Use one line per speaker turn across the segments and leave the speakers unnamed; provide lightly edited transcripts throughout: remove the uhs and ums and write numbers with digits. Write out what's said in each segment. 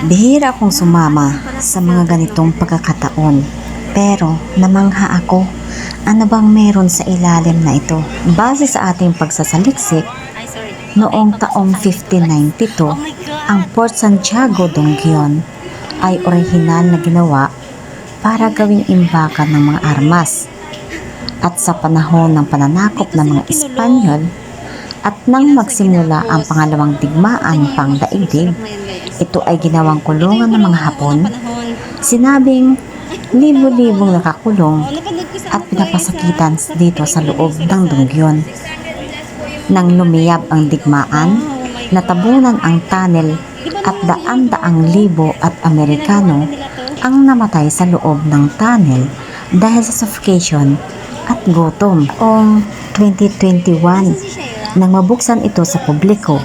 Bihira akong sumama sa mga ganitong pagkakataon, pero namangha ako. Ano bang meron sa ilalim na ito? Base sa ating pagsasaliksik, noong taong 1592, ang Port Santiago Dongguan ay orihinal na ginawa para gawing imbakan ng mga armas. At sa panahon ng pananakop ng mga Espanyol at nang magsimula ang pangalawang digmaan pangdaigdig, ito ay ginawang kulungan ng mga Hapon. Sinabing libo-libong nakakulong at pinapasakitan dito sa loob ng Dongguan. Nang lumiyab ang digmaan, natabunan ang tunnel at daan-daang libo at Amerikano ang namatay sa loob ng tunnel dahil sa suffocation at gutom. Noong 2021, nang mabuksan ito sa publiko,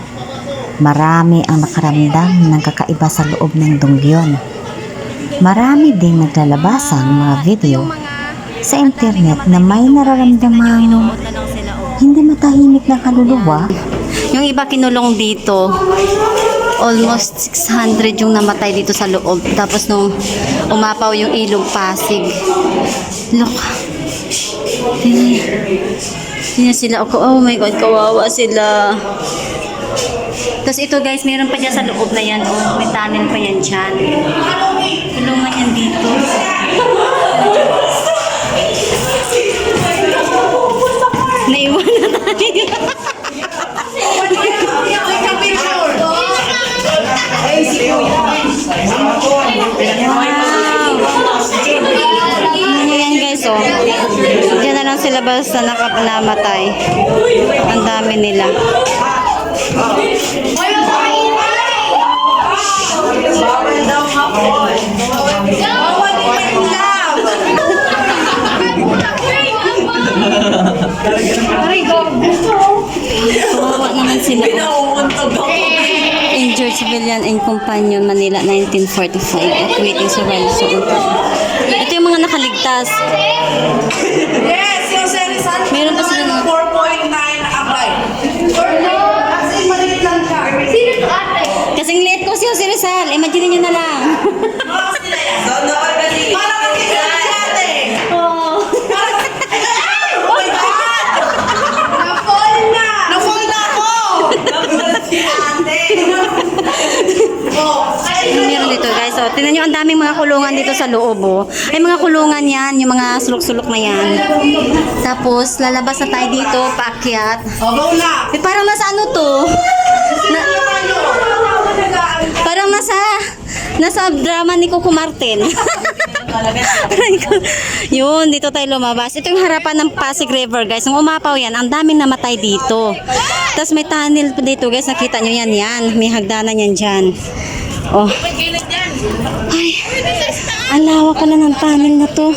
marami ang nakaramdam ng kakaiba sa loob ng Dongguan. Marami ding naglalabasang mga video sa internet na may nararamdamang hindi matahimik na kaluluwa.
Yung iba kinulong dito, almost 600 yung namatay dito sa loob. Tapos nung umapaw yung ilog Pasig, look, tingnan sila ako, oh my god, kawawa sila. Tapos ito guys, meron pa dyan sa loob na yan, oh, may tunnel pa yan dyan. Kulungan yan dito. Naiwan na tayo. Ayan guys, oh. Diyan na lang sila basta namatay. Ang dami nila. Kawawa naman sila. Injured civilian and companion, Manila, 1945. Waiting survival. Ito yung mga nakaligtas.
Yes, yung Serisan.
Meron pa sila na
4.9 nakabay. Kasi maliit lang siya. Sino to ate?
kasing liit ko si Jose Rizal. Imagine nyo na lang.
Mga sila yan. Parang kasi sila si ate.
Oh.
Oh my God! Na-fall na! Na-fall na ako! Na-fall si ate. Oh,
Meron dito guys. Oh, tingnan nyo, ang daming mga kulungan dito sa loob. Oh. Ay mga kulungan yan, yung mga sulok-sulok na yan. Tapos lalabas na tayo dito, paakyat.
go na!
Eh, parang nasa ano to? Parang nasa drama ni Coco Martin. Yun, dito tayo lumabas. Ito yung harapan ng Pasig River, guys. Nung umapaw yan, ang daming namatay dito. Tapos may tunnel pa dito, guys. Nakita nyo yan, yan. May hagdanan yan dyan. Oh. Ay, ang lawak pala ng tunnel na to.